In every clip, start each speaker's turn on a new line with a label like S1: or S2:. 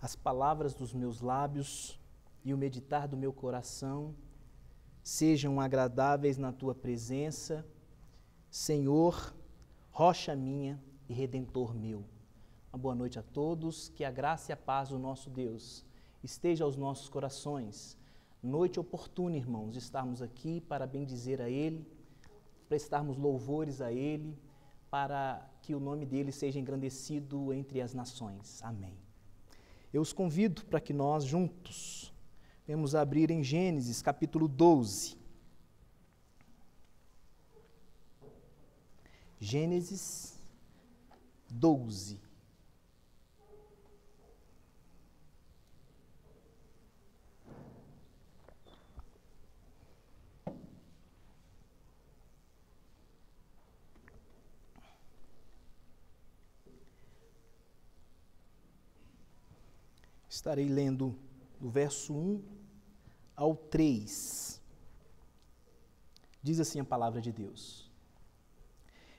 S1: as palavras dos meus lábios e o meditar do meu coração sejam agradáveis na Tua presença, Senhor, rocha minha e redentor meu. Uma boa noite a todos, que a graça e a paz do nosso Deus esteja aos nossos corações. Noite oportuna, irmãos, estarmos aqui para bendizer a Ele, prestarmos louvores a Ele, para que o nome dEle seja engrandecido entre as nações. Amém. Eu os convido para que nós juntos vamos abrir em Gênesis capítulo 12. Gênesis 12. Estarei lendo do verso 1 ao 3. Diz assim a palavra de Deus.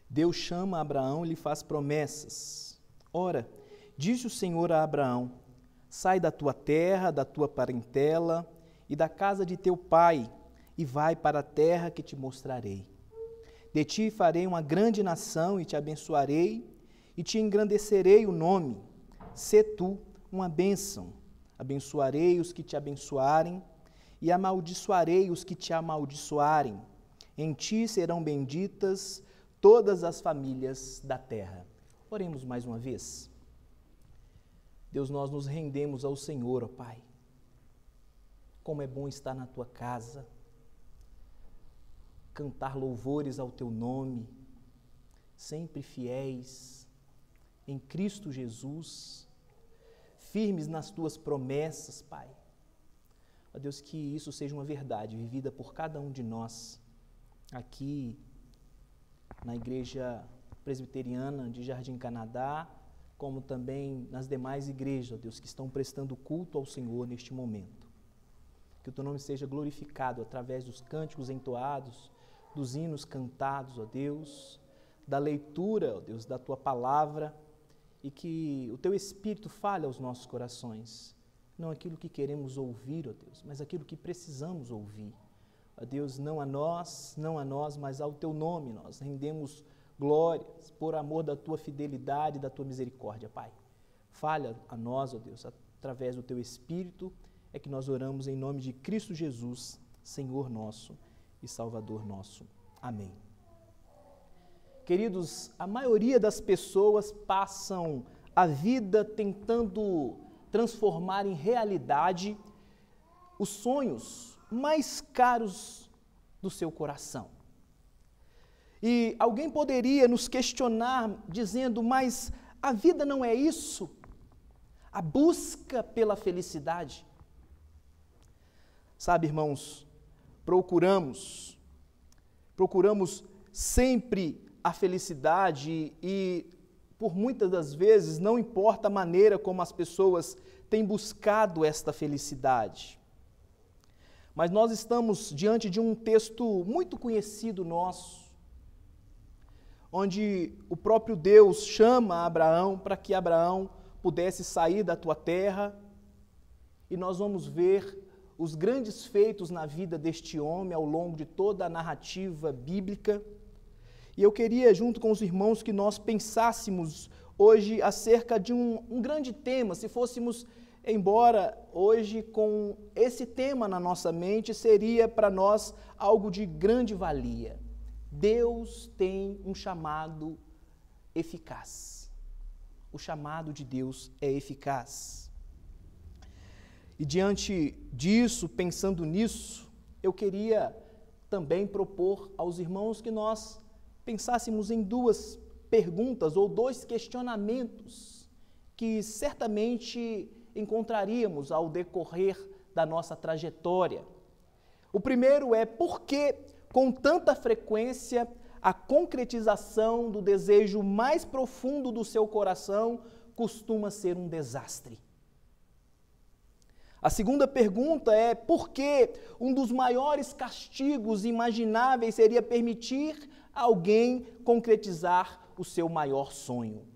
S1: Deus chama Abraão e lhe faz promessas. Ora, disse o Senhor a Abraão: sai da tua terra, da tua parentela e da casa de teu pai, e vai para a terra que te mostrarei. De ti farei uma grande nação e te abençoarei, e te engrandecerei o nome. Sê tu uma bênção. Abençoarei os que te abençoarem, e amaldiçoarei os que te amaldiçoarem. Em ti serão benditas todas as famílias da terra. Oremos mais uma vez. Deus, nós nos rendemos ao Senhor, ó Pai. Como é bom estar na tua casa, cantar louvores ao teu nome, sempre fiéis em Cristo Jesus, firmes nas tuas promessas, Pai. Ó Deus, que isso seja uma verdade vivida por cada um de nós, aqui na Igreja Presbiteriana de Jardim Canadá, como também nas demais igrejas, ó Deus, que estão prestando culto ao Senhor neste momento. Que o teu nome seja glorificado através dos cânticos entoados, dos hinos cantados, ó Deus, da leitura, ó Deus, da tua palavra, e que o teu Espírito fale aos nossos corações, não aquilo que queremos ouvir, ó Deus, mas aquilo que precisamos ouvir. Ó Deus, não a nós, mas ao teu nome nós rendemos glórias por amor da tua fidelidade e da tua misericórdia, Pai. Fale a nós, ó Deus, através do teu Espírito, é que nós oramos em nome de Cristo Jesus, Senhor nosso e Salvador nosso. Amém. Queridos, a maioria das pessoas passam a vida tentando transformar em realidade os sonhos mais caros do seu coração. E alguém poderia nos questionar dizendo, mas a vida não é isso? A busca pela felicidade? Sabe, irmãos, procuramos sempre a felicidade e, por muitas das vezes, não importa a maneira como as pessoas têm buscado esta felicidade. Mas nós estamos diante de um texto muito conhecido nosso, onde o próprio Deus chama Abraão para que Abraão pudesse sair da tua terra, e nós vamos ver os grandes feitos na vida deste homem ao longo de toda a narrativa bíblica. E eu queria, junto com os irmãos, que nós pensássemos hoje acerca de um grande tema. Se fôssemos embora hoje com esse tema na nossa mente, seria para nós algo de grande valia. Deus tem um chamado eficaz. O chamado de Deus é eficaz. E diante disso, pensando nisso, eu queria também propor aos irmãos que nós pensássemos em duas perguntas ou dois questionamentos que certamente encontraríamos ao decorrer da nossa trajetória. O primeiro é: por que, com tanta frequência, a concretização do desejo mais profundo do seu coração costuma ser um desastre? A segunda pergunta é: por que um dos maiores castigos imagináveis seria permitir alguém concretizar o seu maior sonho?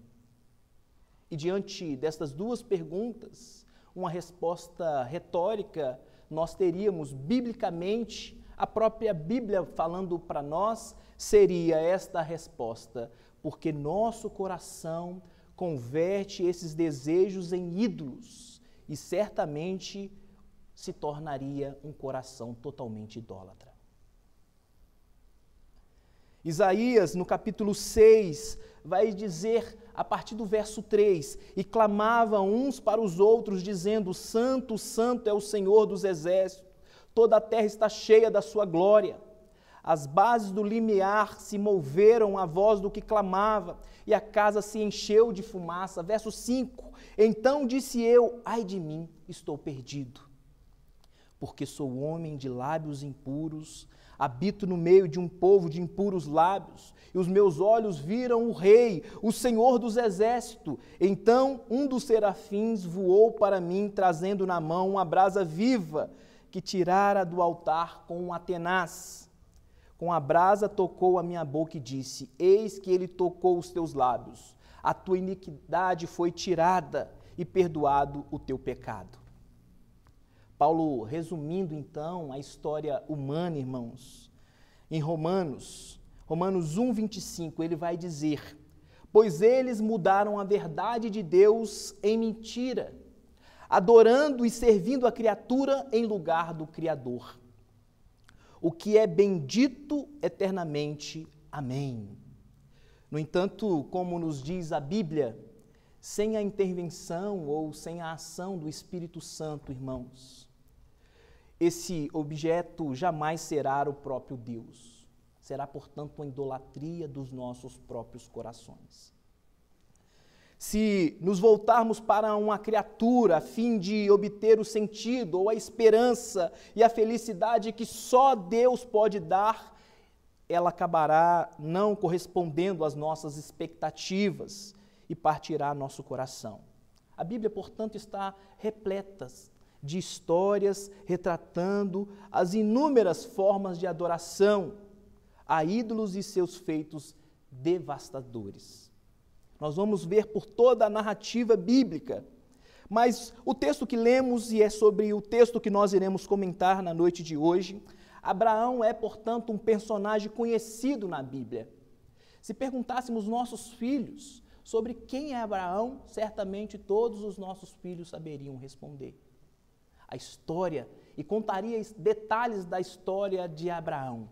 S1: E diante destas duas perguntas, uma resposta retórica nós teríamos biblicamente, a própria Bíblia falando para nós, seria esta a resposta: porque nosso coração converte esses desejos em ídolos e certamente se tornaria um coração totalmente idólatra. Isaías, no capítulo 6, vai dizer, a partir do verso 3, e clamavam uns para os outros, dizendo: Santo, Santo é o Senhor dos exércitos, toda a terra está cheia da sua glória. As bases do limiar se moveram à voz do que clamava, e a casa se encheu de fumaça. Verso 5, então disse eu: ai de mim, estou perdido, porque sou homem de lábios impuros, habito no meio de um povo de impuros lábios, e os meus olhos viram o Rei, o Senhor dos exércitos. Então um dos serafins voou para mim, trazendo na mão uma brasa viva, que tirara do altar com uma tenaz. Com a brasa tocou a minha boca e disse: eis que ele tocou os teus lábios, a tua iniquidade foi tirada e perdoado o teu pecado. Paulo, resumindo então a história humana, irmãos, em Romanos 1, 25, ele vai dizer: pois eles mudaram a verdade de Deus em mentira, adorando e servindo a criatura em lugar do Criador, o que é bendito eternamente. Amém. No entanto, como nos diz a Bíblia, sem a intervenção ou sem a ação do Espírito Santo, irmãos, esse objeto jamais será o próprio Deus. Será, portanto, uma idolatria dos nossos próprios corações. Se nos voltarmos para uma criatura a fim de obter o sentido ou a esperança e a felicidade que só Deus pode dar, ela acabará não correspondendo às nossas expectativas e partirá nosso coração. A Bíblia, portanto, está repleta de histórias retratando as inúmeras formas de adoração a ídolos e seus feitos devastadores. Nós vamos ver por toda a narrativa bíblica, mas o texto que lemos, e é sobre o texto que nós iremos comentar na noite de hoje, Abraão é, portanto, um personagem conhecido na Bíblia. Se perguntássemos nossos filhos sobre quem é Abraão, certamente todos os nossos filhos saberiam responder a história e contaria detalhes da história de Abraão.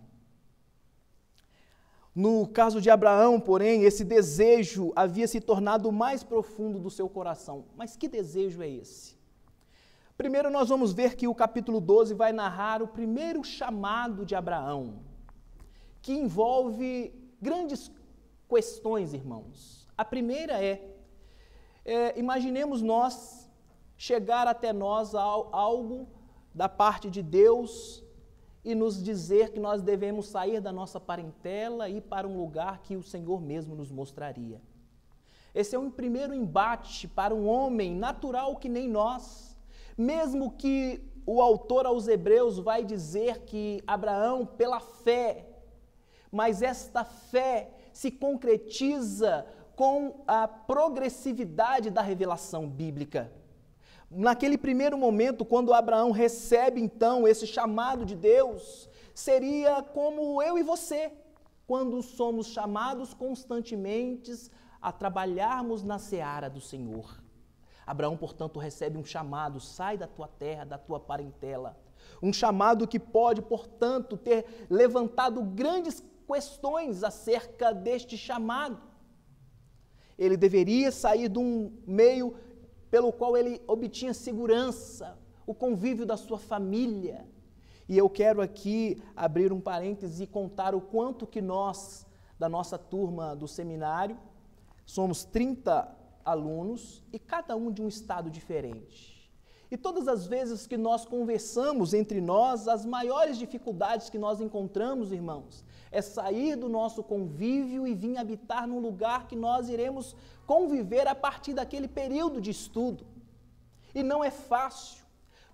S1: No caso de Abraão, porém, esse desejo havia se tornado o mais profundo do seu coração. Mas que desejo é esse? Primeiro nós vamos ver que o capítulo 12 vai narrar o primeiro chamado de Abraão, que envolve grandes questões, irmãos. A primeira imaginemos nós chegar até nós algo da parte de Deus e nos dizer que nós devemos sair da nossa parentela e ir para um lugar que o Senhor mesmo nos mostraria. Esse é um primeiro embate para um homem natural que nem nós, mesmo que o autor aos Hebreus vai dizer que Abraão pela fé, mas esta fé se concretiza com a progressividade da revelação bíblica. Naquele primeiro momento, quando Abraão recebe então esse chamado de Deus, seria como eu e você, quando somos chamados constantemente a trabalharmos na seara do Senhor. Abraão, portanto, recebe um chamado: sai da tua terra, da tua parentela. Um chamado que pode, portanto, ter levantado grandes questões acerca deste chamado. Ele deveria sair de um meio pelo qual ele obtinha segurança, o convívio da sua família. E eu quero aqui abrir um parêntese e contar o quanto que nós, da nossa turma do seminário, somos 30 alunos e cada um de um estado diferente. E todas as vezes que nós conversamos entre nós, as maiores dificuldades que nós encontramos, irmãos, é sair do nosso convívio e vir habitar num lugar que nós iremos conviver a partir daquele período de estudo. E não é fácil.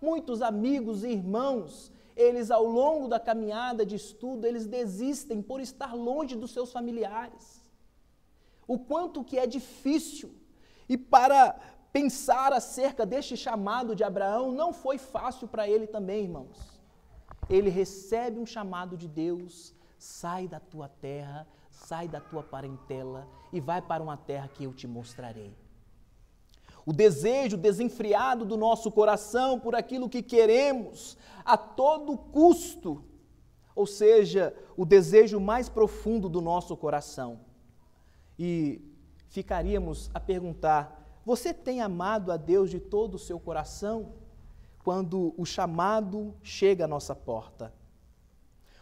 S1: Muitos amigos e irmãos, eles ao longo da caminhada de estudo, eles desistem por estar longe dos seus familiares. O quanto que é difícil. E para Pensar acerca deste chamado de Abraão não foi fácil para ele também, irmãos. Ele recebe um chamado de Deus: sai da tua terra, sai da tua parentela e vai para uma terra que eu te mostrarei. O desejo desenfreado do nosso coração por aquilo que queremos a todo custo, ou seja, o desejo mais profundo do nosso coração. E ficaríamos a perguntar: você tem amado a Deus de todo o seu coração quando o chamado chega à nossa porta?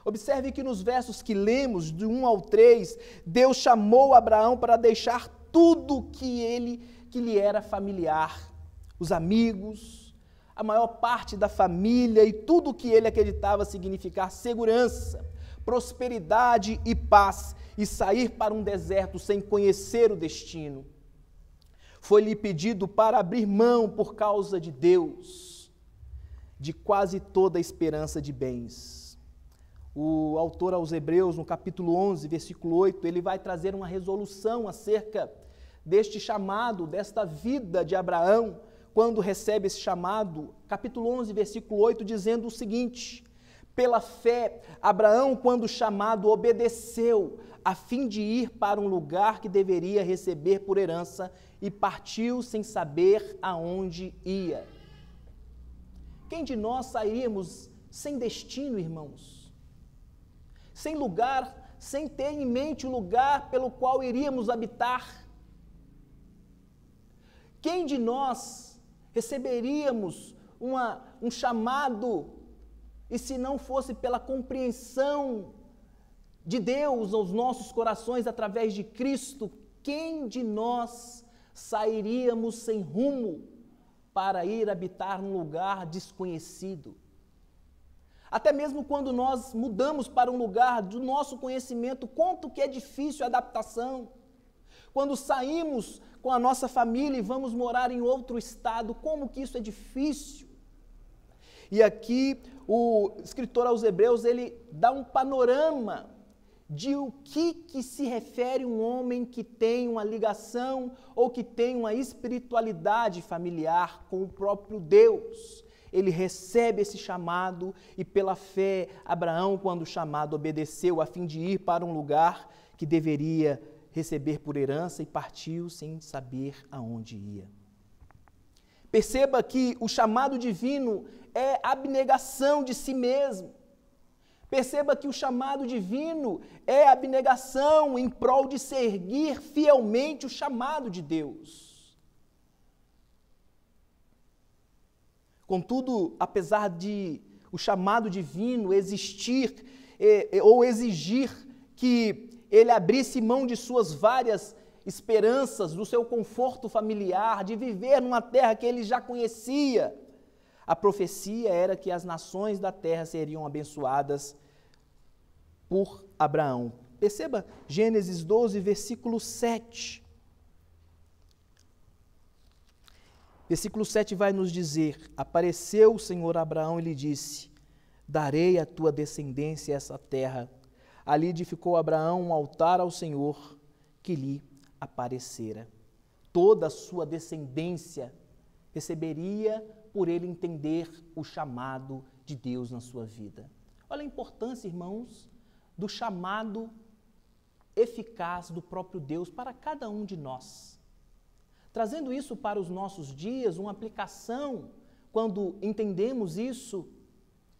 S1: Observe que nos versos que lemos, de 1 ao 3, Deus chamou Abraão para deixar tudo que lhe era familiar, os amigos, a maior parte da família e tudo que ele acreditava significar segurança, prosperidade e paz, e sair para um deserto sem conhecer o destino. Foi-lhe pedido para abrir mão, por causa de Deus, de quase toda a esperança de bens. O autor aos Hebreus, no capítulo 11, versículo 8, ele vai trazer uma resolução acerca deste chamado, desta vida de Abraão, quando recebe esse chamado, capítulo 11, versículo 8, dizendo o seguinte: pela fé, Abraão, quando chamado, obedeceu, a fim de ir para um lugar que deveria receber por herança, e partiu sem saber aonde ia. Quem de nós sairíamos sem destino, irmãos? Sem lugar, sem ter em mente o lugar pelo qual iríamos habitar? Quem de nós receberíamos um chamado, e se não fosse pela compreensão de Deus aos nossos corações através de Cristo, quem de nós sairíamos sem rumo para ir habitar num lugar desconhecido? Até mesmo quando nós mudamos para um lugar do nosso conhecimento, quanto que é difícil a adaptação. Quando saímos com a nossa família e vamos morar em outro estado, como que isso é difícil. E aqui o escritor aos Hebreus, ele dá um panorama de o que se refere um homem que tem uma ligação ou que tem uma espiritualidade familiar com o próprio Deus. Ele recebe esse chamado e pela fé, Abraão, quando chamado, obedeceu a fim de ir para um lugar que deveria receber por herança e partiu sem saber aonde ia. Perceba que o chamado divino é abnegação de si mesmo. Perceba que o chamado divino é abnegação em prol de seguir fielmente o chamado de Deus. Contudo, apesar de o chamado divino existir ou exigir que ele abrisse mão de suas várias esperanças, do seu conforto familiar, de viver numa terra que ele já conhecia, a profecia era que as nações da terra seriam abençoadas por Abraão. Perceba Gênesis 12, versículo 7. Versículo 7 vai nos dizer: apareceu o Senhor a Abraão e lhe disse: darei à tua descendência essa terra. Ali edificou Abraão um altar ao Senhor que lhe aparecera. Toda a sua descendência receberia por ele entender o chamado de Deus na sua vida. Olha a importância, irmãos, do chamado eficaz do próprio Deus para cada um de nós. Trazendo isso para os nossos dias, uma aplicação, quando entendemos isso,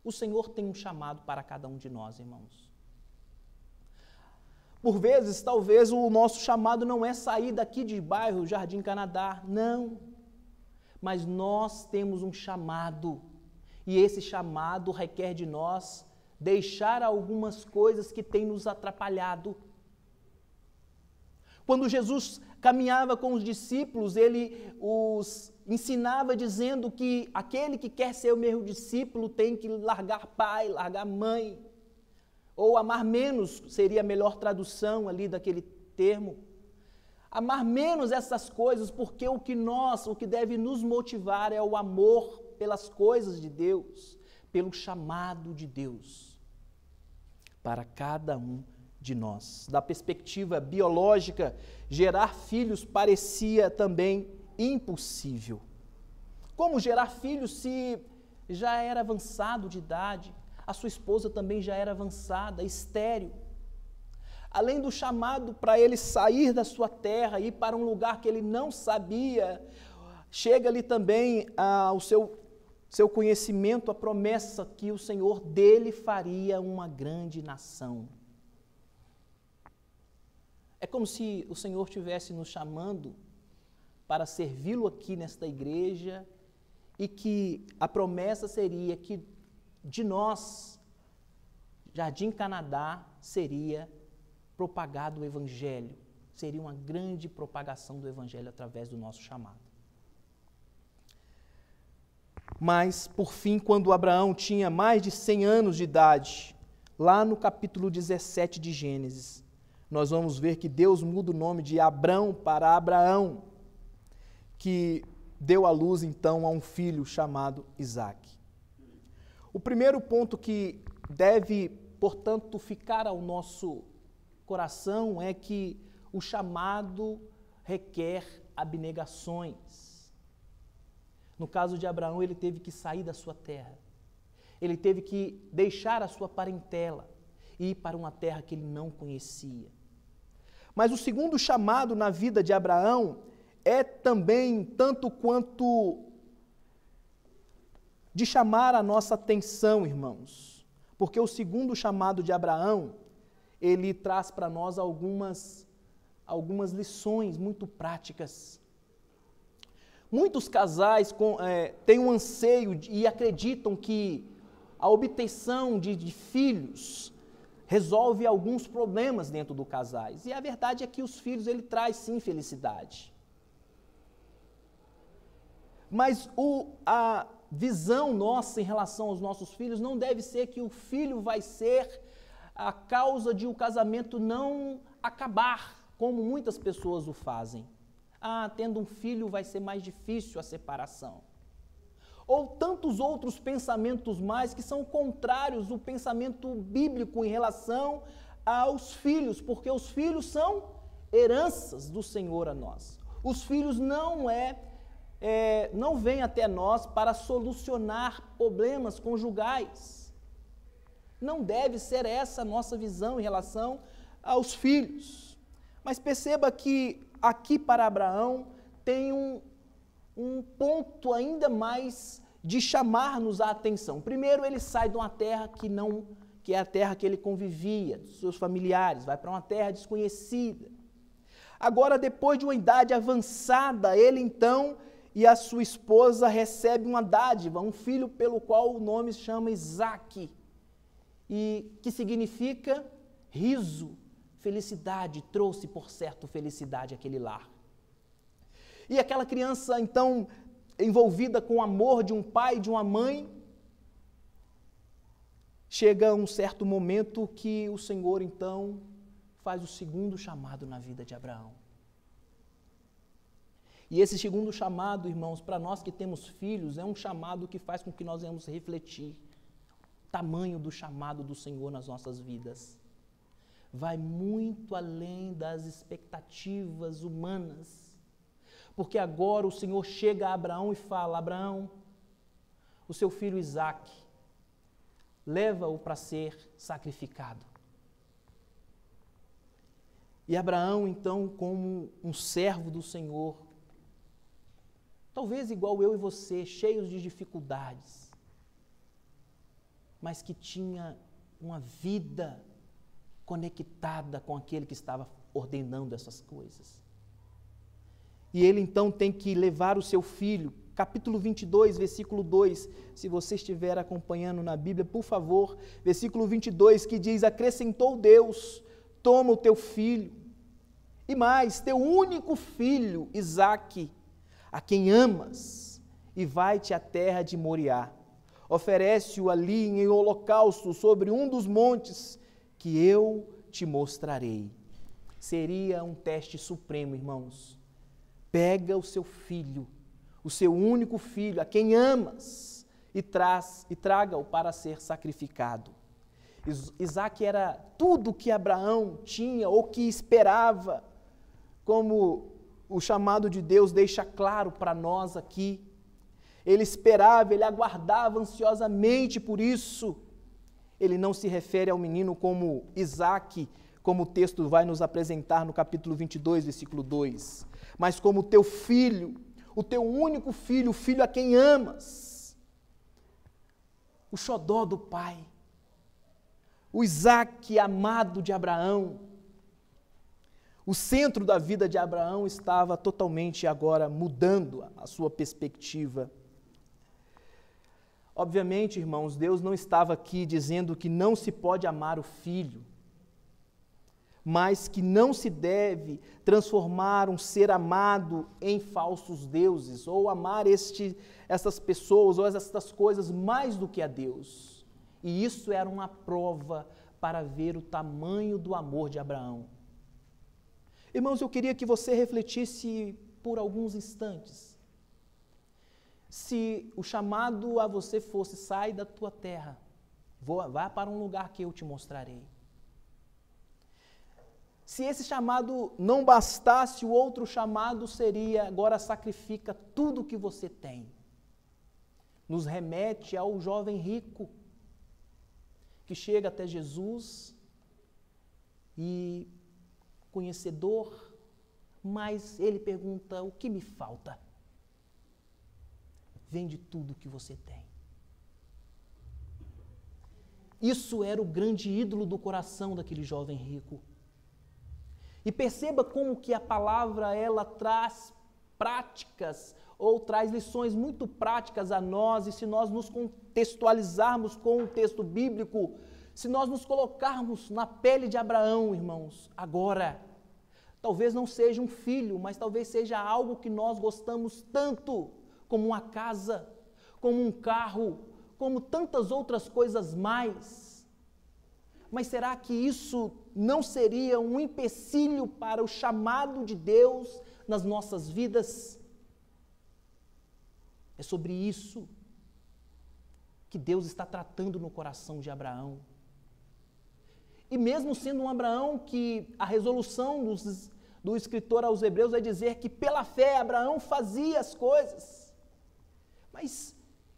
S1: o Senhor tem um chamado para cada um de nós, irmãos. Por vezes, talvez o nosso chamado não é sair daqui de bairro Jardim Canadá, não. Mas nós temos um chamado, e esse chamado requer de nós deixar algumas coisas que têm nos atrapalhado. Quando Jesus caminhava com os discípulos, ele os ensinava dizendo que aquele que quer ser o meu discípulo tem que largar pai, largar mãe, ou amar menos, seria a melhor tradução ali daquele termo. Amar menos essas coisas, porque o que deve nos motivar é o amor pelas coisas de Deus, pelo chamado de Deus para cada um de nós. Da perspectiva biológica, gerar filhos parecia também impossível. Como gerar filhos se já era avançado de idade? A sua esposa também já era avançada, estéril. Além do chamado para ele sair da sua terra e ir para um lugar que ele não sabia, chega-lhe também ao seu conhecimento a promessa que o Senhor dele faria uma grande nação. É como se o Senhor estivesse nos chamando para servi-lo aqui nesta igreja e que a promessa seria que de nós, Jardim Canadá, seria propagado o Evangelho, seria uma grande propagação do Evangelho através do nosso chamado. Mas, por fim, quando Abraão tinha mais de 100 anos de idade, lá no capítulo 17 de Gênesis, nós vamos ver que Deus muda o nome de Abrão para Abraão, que deu à luz, então, a um filho chamado Isaque. O primeiro ponto que deve, portanto, ficar ao nosso coração é que o chamado requer abnegações. No caso de Abraão, ele teve que sair da sua terra. Ele teve que deixar a sua parentela e ir para uma terra que ele não conhecia. Mas o segundo chamado na vida de Abraão é também tanto quanto de chamar a nossa atenção, irmãos. Porque o segundo chamado de Abraão, ele traz para nós algumas lições muito práticas. Muitos casais têm um anseio e acreditam que a obtenção de filhos resolve alguns problemas dentro do casais. E a verdade é que os filhos, ele traz sim felicidade. Mas a visão nossa em relação aos nossos filhos não deve ser que o filho vai ser a causa de o casamento não acabar, como muitas pessoas o fazem. Tendo um filho vai ser mais difícil a separação. Ou tantos outros pensamentos mais que são contrários ao pensamento bíblico em relação aos filhos, porque os filhos são heranças do Senhor a nós. Os filhos não vêm até nós para solucionar problemas conjugais. Não deve ser essa a nossa visão em relação aos filhos. Mas perceba que aqui para Abraão tem um ponto ainda mais de chamar-nos a atenção. Primeiro, ele sai de uma terra que é a terra que ele convivia, dos seus familiares, vai para uma terra desconhecida. Agora, depois de uma idade avançada, ele então e a sua esposa recebem uma dádiva, um filho pelo qual o nome se chama Isaque, e que significa riso, felicidade, trouxe por certo felicidade àquele lar. E aquela criança, então, envolvida com o amor de um pai e de uma mãe, chega um certo momento que o Senhor, então, faz o segundo chamado na vida de Abraão. E esse segundo chamado, irmãos, para nós que temos filhos, é um chamado que faz com que nós venhamos refletir o tamanho do chamado do Senhor nas nossas vidas. Vai muito além das expectativas humanas. Porque agora o Senhor chega a Abraão e fala: Abraão, o seu filho Isaque, leva-o para ser sacrificado. E Abraão, então, como um servo do Senhor, talvez igual eu e você, cheios de dificuldades, mas que tinha uma vida conectada com aquele que estava ordenando essas coisas. E ele então tem que levar o seu filho, capítulo 22, versículo 2, se você estiver acompanhando na Bíblia, por favor, versículo 22, que diz: acrescentou Deus, toma o teu filho, e mais, teu único filho, Isaque, a quem amas, e vai-te à terra de Moriá. Oferece-o ali em holocausto sobre um dos montes que eu te mostrarei. Seria um teste supremo, irmãos. Pega o seu filho, o seu único filho, a quem amas, e traga-o para ser sacrificado. Isaque era tudo que Abraão tinha ou que esperava como o chamado de Deus deixa claro para nós aqui. Ele esperava, ele aguardava ansiosamente por isso. Ele não se refere ao menino como Isaque, como o texto vai nos apresentar no capítulo 22, versículo 2, mas como teu filho, o teu único filho, o filho a quem amas, o xodó do pai, o Isaque amado de Abraão. O centro da vida de Abraão estava totalmente agora mudando a sua perspectiva. Obviamente, irmãos, Deus não estava aqui dizendo que não se pode amar o filho, mas que não se deve transformar um ser amado em falsos deuses, ou amar essas pessoas ou essas coisas mais do que a Deus. E isso era uma prova para ver o tamanho do amor de Abraão. Irmãos, eu queria que você refletisse por alguns instantes. Se o chamado a você fosse: sai da tua terra, vá para um lugar que eu te mostrarei. Se esse chamado não bastasse, o outro chamado seria: agora sacrifica tudo o que você tem. Nos remete ao jovem rico que chega até Jesus e conhecedor, mas ele pergunta: o que me falta? Vende tudo o que você tem. Isso era o grande ídolo do coração daquele jovem rico. E perceba como que a palavra, ela traz práticas, ou traz lições muito práticas a nós, e se nós nos contextualizarmos com o texto bíblico, se nós nos colocarmos na pele de Abraão, irmãos, agora, talvez não seja um filho, mas talvez seja algo que nós gostamos tanto, como uma casa, como um carro, como tantas outras coisas mais. Mas será que isso não seria um empecilho para o chamado de Deus nas nossas vidas? É sobre isso que Deus está tratando no coração de Abraão. E mesmo sendo um Abraão que a resolução do escritor aos Hebreus vai dizer que pela fé Abraão fazia as coisas. Mas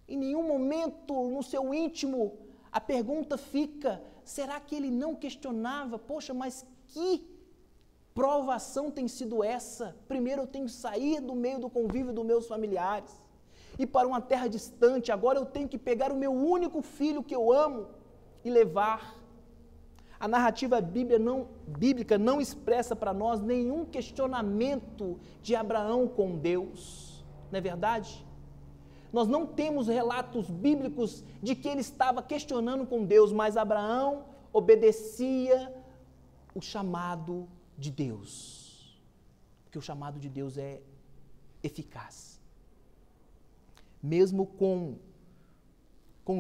S1: em nenhum momento no seu íntimo a pergunta fica: será que ele não questionava? Poxa, mas que provação tem sido essa? Primeiro eu tenho que sair do meio do convívio dos meus familiares, ir para uma terra distante, agora eu tenho que pegar o meu único filho que eu amo e levar. A narrativa bíblica não expressa para nós nenhum questionamento de Abraão com Deus, não é verdade? Nós não temos relatos bíblicos de que ele estava questionando com Deus, mas Abraão obedecia o chamado de Deus, porque o chamado de Deus é eficaz. Mesmo com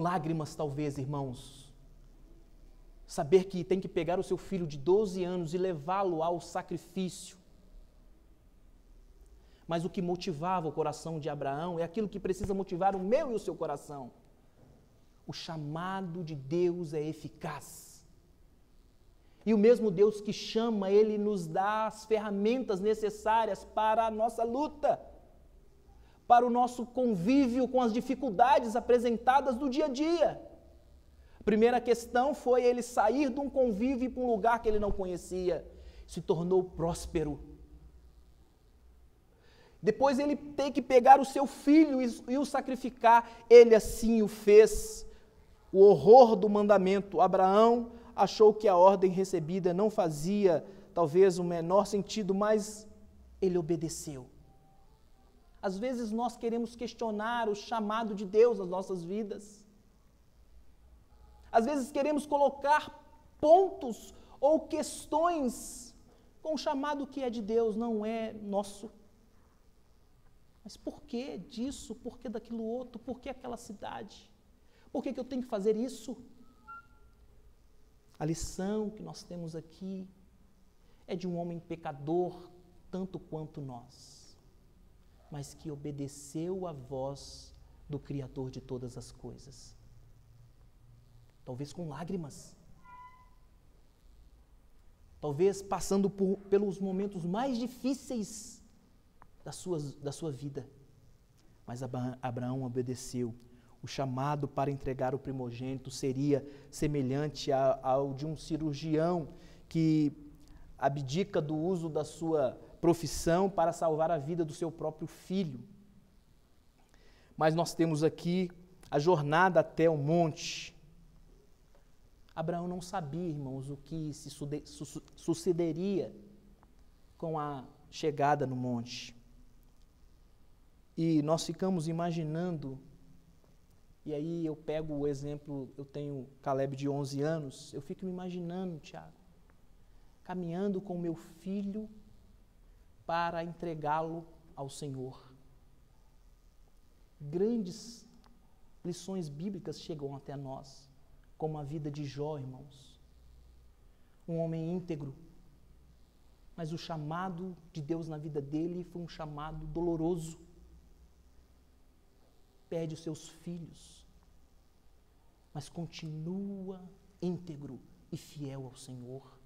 S1: lágrimas, talvez, irmãos, saber que tem que pegar o seu filho de 12 anos e levá-lo ao sacrifício. Mas o que motivava o coração de Abraão é aquilo que precisa motivar o meu e o seu coração. O chamado de Deus é eficaz. E o mesmo Deus que chama, Ele nos dá as ferramentas necessárias para a nossa luta, para o nosso convívio com as dificuldades apresentadas do dia a dia. A primeira questão foi ele sair de um convívio para um lugar que ele não conhecia, se tornou próspero. Depois ele tem que pegar o seu filho e o sacrificar, ele assim o fez. O horror do mandamento. Abraão achou que a ordem recebida não fazia talvez o menor sentido, mas ele obedeceu. Às vezes nós queremos questionar o chamado de Deus nas nossas vidas. Às vezes queremos colocar pontos ou questões com o chamado que é de Deus, não é nosso. Mas por que disso? Por que daquilo outro? Por que aquela cidade? Por que eu tenho que fazer isso? A lição que nós temos aqui é de um homem pecador, tanto quanto nós, mas que obedeceu à voz do Criador de todas as coisas. Talvez com lágrimas. Talvez passando pelos momentos mais difíceis, da sua vida. Mas Abraão obedeceu. O chamado para entregar o primogênito seria semelhante ao de um cirurgião que abdica do uso da sua profissão para salvar a vida do seu próprio filho. Mas nós temos aqui a jornada até o monte. Abraão não sabia, irmãos, o que sucederia com a chegada no monte. E nós ficamos imaginando, e aí eu pego o exemplo, eu tenho Caleb de 11 anos, eu fico me imaginando, Tiago, caminhando com meu filho para entregá-lo ao Senhor. Grandes lições bíblicas chegam até nós, como a vida de Jó, irmãos. Um homem íntegro, mas o chamado de Deus na vida dele foi um chamado doloroso. Perde os seus filhos, mas continua íntegro e fiel ao Senhor.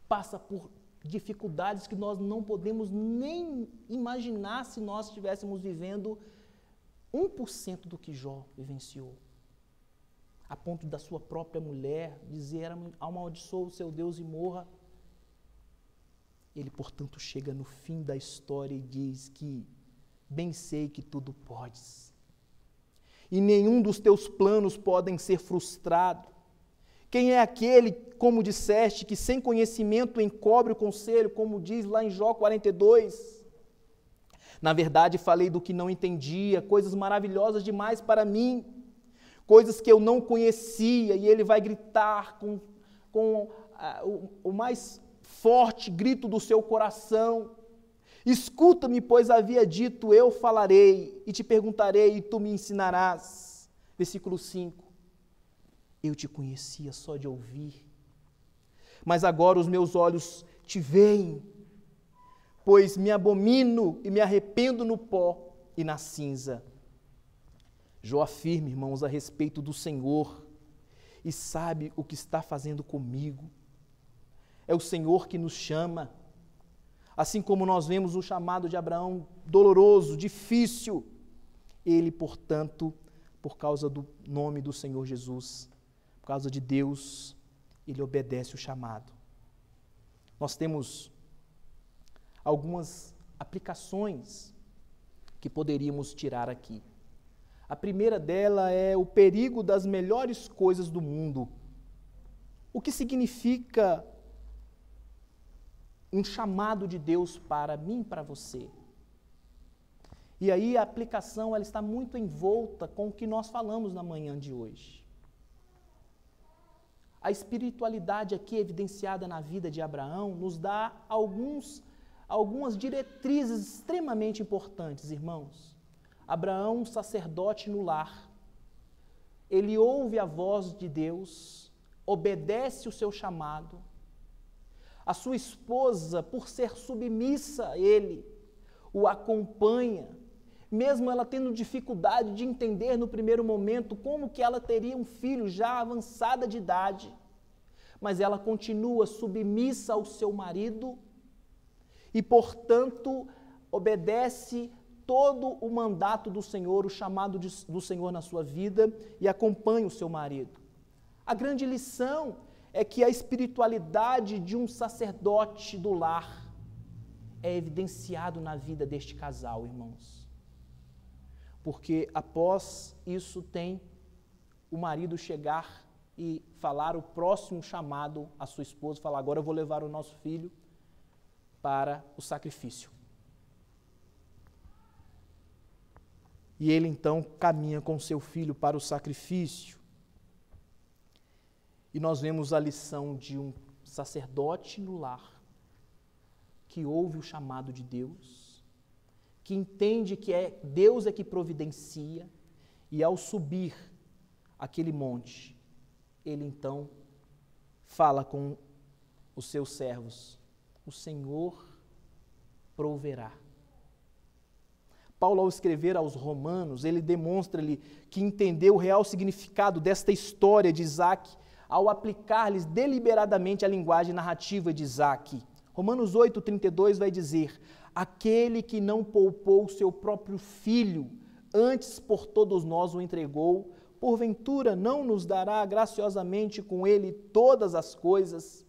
S1: Passa por dificuldades que nós não podemos nem imaginar se nós estivéssemos vivendo 1% do que Jó vivenciou. A ponto da sua própria mulher dizer: amaldiçoa o seu Deus e morra. Ele, portanto, chega no fim da história e diz que bem sei que tudo podes. E nenhum dos teus planos podem ser frustrado. Quem é aquele, como disseste, que sem conhecimento encobre o conselho, como diz lá em Jó 42? Na verdade, falei do que não entendia, coisas maravilhosas demais para mim, coisas que eu não conhecia, e ele vai gritar com o mais forte grito do seu coração: escuta-me, pois havia dito, eu falarei, e te perguntarei, e tu me ensinarás. Versículo 5. Eu te conhecia só de ouvir, mas agora os meus olhos te veem, pois me abomino e me arrependo no pó e na cinza. Jó afirma, irmãos, a respeito do Senhor, e sabe o que está fazendo comigo. É o Senhor que nos chama. Assim como nós vemos o chamado de Abraão doloroso, difícil, ele, portanto, por causa do nome do Senhor Jesus, por causa de Deus, ele obedece o chamado. Nós temos algumas aplicações que poderíamos tirar aqui. A primeira dela é o perigo das melhores coisas do mundo. O que significa um chamado de Deus para mim e para você? E aí a aplicação ela está muito envolta com o que nós falamos na manhã de hoje. A espiritualidade aqui evidenciada na vida de Abraão nos dá algumas diretrizes extremamente importantes, irmãos. Abraão, sacerdote no lar, ele ouve a voz de Deus, obedece o seu chamado. A sua esposa, por ser submissa a ele, o acompanha, mesmo ela tendo dificuldade de entender no primeiro momento como que ela teria um filho já avançada de idade, mas ela continua submissa ao seu marido e, portanto, obedece todo o mandato do Senhor, o chamado do Senhor na sua vida e acompanha o seu marido. A grande lição é que a espiritualidade de um sacerdote do lar é evidenciado na vida deste casal, irmãos. Porque após isso tem o marido chegar e falar o próximo chamado à sua esposa, falar: agora eu vou levar o nosso filho para o sacrifício. E ele então caminha com seu filho para o sacrifício. E nós vemos a lição de um sacerdote no lar, que ouve o chamado de Deus, que entende que Deus é que providencia, e ao subir aquele monte, ele então fala com os seus servos: o Senhor proverá. Paulo, ao escrever aos Romanos, ele demonstra-lhe que entendeu o real significado desta história de Isaac, ao aplicar-lhes deliberadamente a linguagem narrativa de Isaac. Romanos 8,32 vai dizer: aquele que não poupou o seu próprio filho, antes por todos nós o entregou, porventura não nos dará graciosamente com ele todas as coisas?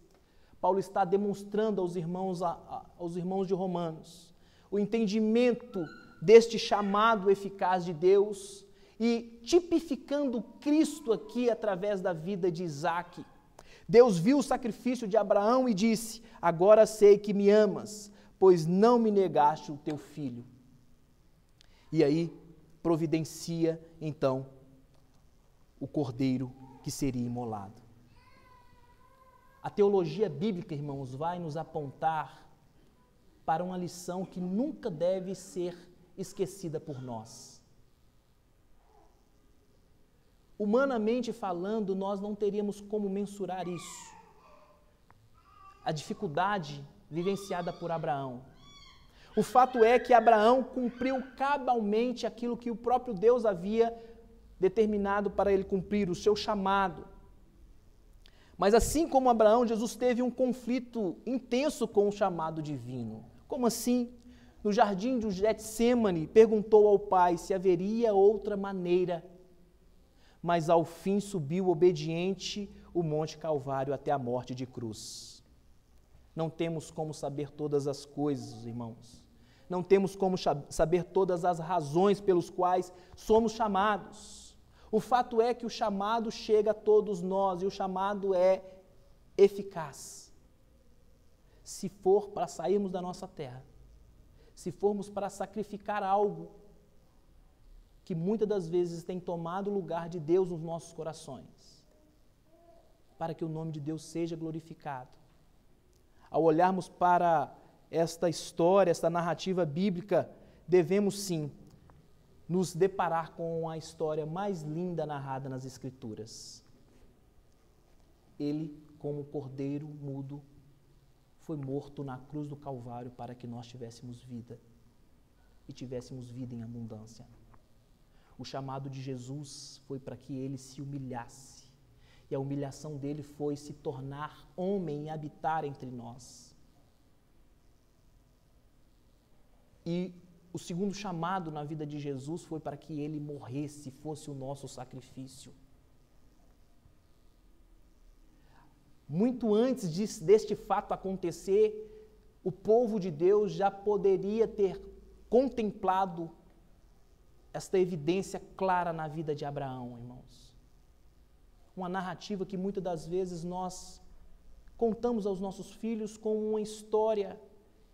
S1: Paulo está demonstrando aos irmãos de Romanos o entendimento deste chamado eficaz de Deus e tipificando Cristo aqui através da vida de Isaque. Deus viu o sacrifício de Abraão e disse: agora sei que me amas, pois não me negaste o teu filho. E aí providencia então o cordeiro que seria imolado. A teologia bíblica, irmãos, vai nos apontar para uma lição que nunca deve ser esquecida por nós. Humanamente falando, nós não teríamos como mensurar isso. A dificuldade vivenciada por Abraão. O fato é que Abraão cumpriu cabalmente aquilo que o próprio Deus havia determinado para ele cumprir, o seu chamado. Mas assim como Abraão, Jesus teve um conflito intenso com o chamado divino. Como assim? No jardim de Getsêmani, perguntou ao Pai se haveria outra maneira, mas ao fim subiu obediente o Monte Calvário até a morte de cruz. Não temos como saber todas as coisas, irmãos. Não temos como saber todas as razões pelos quais somos chamados. O fato é que o chamado chega a todos nós e o chamado é eficaz. Se for para sairmos da nossa terra, se formos para sacrificar algo que muitas das vezes tem tomado o lugar de Deus nos nossos corações, para que o nome de Deus seja glorificado. Ao olharmos para esta história, esta narrativa bíblica, devemos sim nos deparar com a história mais linda narrada nas Escrituras. Ele, como cordeiro mudo, foi morto na cruz do Calvário para que nós tivéssemos vida e tivéssemos vida em abundância. O chamado de Jesus foi para que ele se humilhasse, e a humilhação dele foi se tornar homem e habitar entre nós. E o segundo chamado na vida de Jesus foi para que ele morresse, fosse o nosso sacrifício. Muito antes deste fato acontecer, o povo de Deus já poderia ter contemplado esta evidência clara na vida de Abraão, irmãos. Uma narrativa que muitas das vezes nós contamos aos nossos filhos como uma história,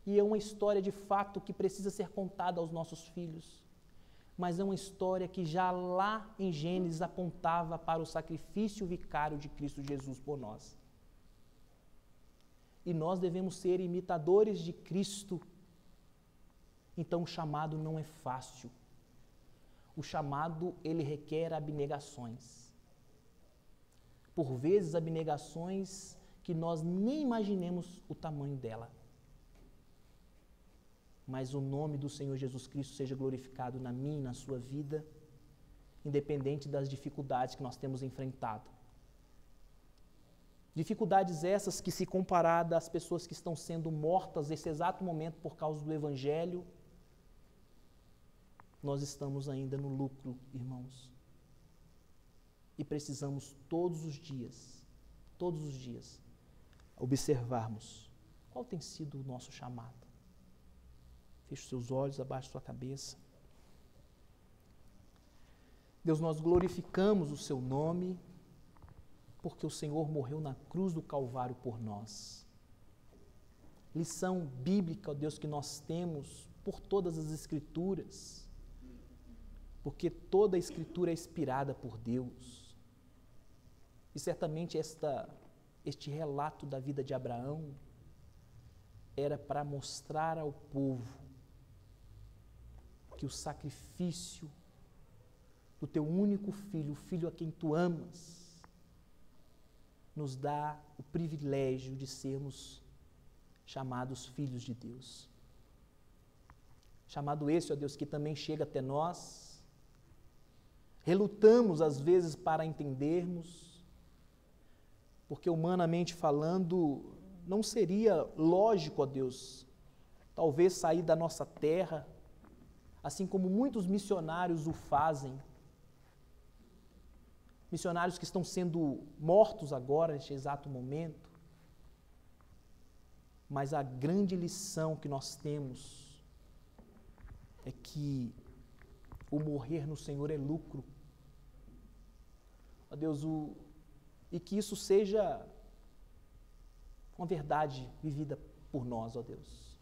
S1: e é uma história de fato que precisa ser contada aos nossos filhos. Mas é uma história que já lá em Gênesis apontava para o sacrifício vicário de Cristo Jesus por nós. E nós devemos ser imitadores de Cristo. Então o chamado não é fácil. O chamado, ele requer abnegações. Por vezes, abnegações que nós nem imaginemos o tamanho dela. Mas o nome do Senhor Jesus Cristo seja glorificado na minha e na sua vida, independente das dificuldades que nós temos enfrentado. Dificuldades essas que, se comparadas às pessoas que estão sendo mortas nesse exato momento por causa do Evangelho, nós estamos ainda no lucro, irmãos. E precisamos todos os dias, observarmos qual tem sido o nosso chamado. Feche os seus olhos, abaixe sua cabeça. Deus, nós glorificamos o seu nome, porque o Senhor morreu na cruz do Calvário por nós. Lição bíblica, ó Deus, que nós temos por todas as Escrituras, porque toda a Escritura é inspirada por Deus. E certamente este relato da vida de Abraão era para mostrar ao povo que o sacrifício do teu único filho, o filho a quem tu amas, nos dá o privilégio de sermos chamados filhos de Deus. Chamado esse, ó Deus, que também chega até nós. Relutamos às vezes para entendermos, porque humanamente falando, não seria lógico, ó Deus, talvez sair da nossa terra, assim como muitos missionários o fazem, missionários que estão sendo mortos agora, neste exato momento, mas a grande lição que nós temos é que o morrer no Senhor é lucro. Ó Deus, e que isso seja uma verdade vivida por nós, ó Deus.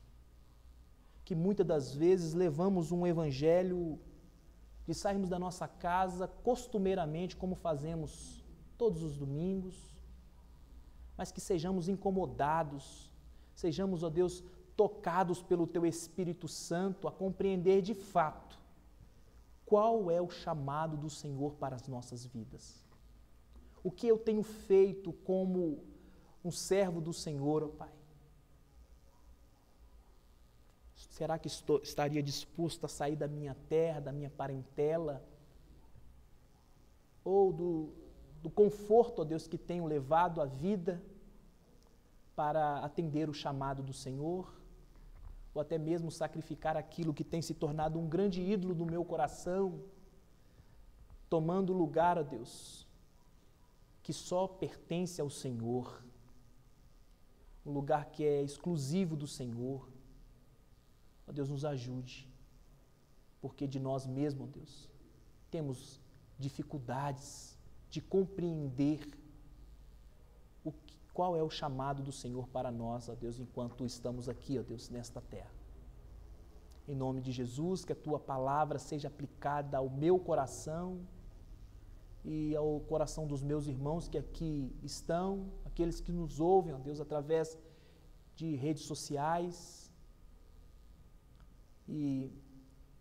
S1: Que muitas das vezes levamos um evangelho de sairmos da nossa casa costumeiramente, como fazemos todos os domingos, mas que sejamos incomodados, sejamos, ó Deus, tocados pelo Teu Espírito Santo a compreender de fato qual é o chamado do Senhor para as nossas vidas. O que eu tenho feito como um servo do Senhor, ó Pai? Será que estaria disposto a sair da minha terra, da minha parentela? Ou do conforto, ó Deus, que tenho levado a vida para atender o chamado do Senhor? Ou até mesmo sacrificar aquilo que tem se tornado um grande ídolo do meu coração, tomando lugar, ó Deus, que só pertence ao Senhor, um lugar que é exclusivo do Senhor. Ó Deus, nos ajude, porque de nós mesmos, ó Deus, temos dificuldades de compreender qual é o chamado do Senhor para nós, ó Deus, enquanto estamos aqui, ó Deus, nesta terra. Em nome de Jesus, que a Tua palavra seja aplicada ao meu coração e ao coração dos meus irmãos que aqui estão, aqueles que nos ouvem, ó Deus, através de redes sociais. E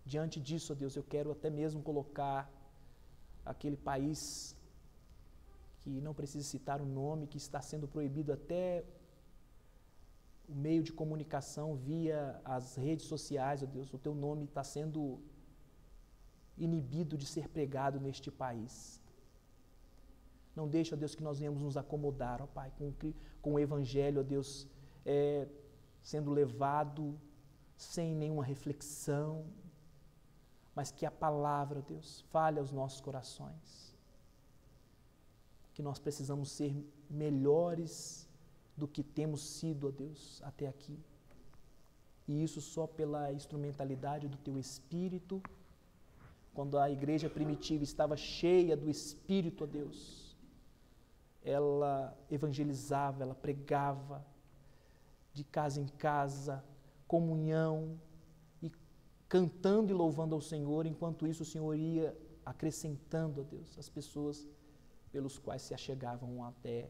S1: diante disso, ó Deus, eu quero até mesmo colocar aquele país que não precisa citar o nome, que está sendo proibido até o meio de comunicação via as redes sociais, ó Deus, o Teu nome está sendo inibido de ser pregado neste país. Não deixe, ó Deus, que nós venhamos nos acomodar, ó Pai, com o Evangelho, ó Deus, sendo levado sem nenhuma reflexão, mas que a palavra, ó Deus, fale aos nossos corações. Que nós precisamos ser melhores do que temos sido, ó Deus, até aqui. E isso só pela instrumentalidade do Teu Espírito. Quando a igreja primitiva estava cheia do Espírito, ó Deus, ela evangelizava, ela pregava de casa em casa, comunhão, e cantando e louvando ao Senhor. Enquanto isso, o Senhor ia acrescentando, ó Deus, as pessoas pelos quais se achegavam até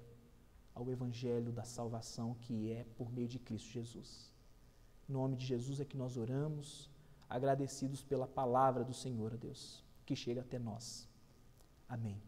S1: ao Evangelho da salvação, que é por meio de Cristo Jesus. Em nome de Jesus é que nós oramos, agradecidos pela palavra do Senhor, ó Deus, que chega até nós. Amém.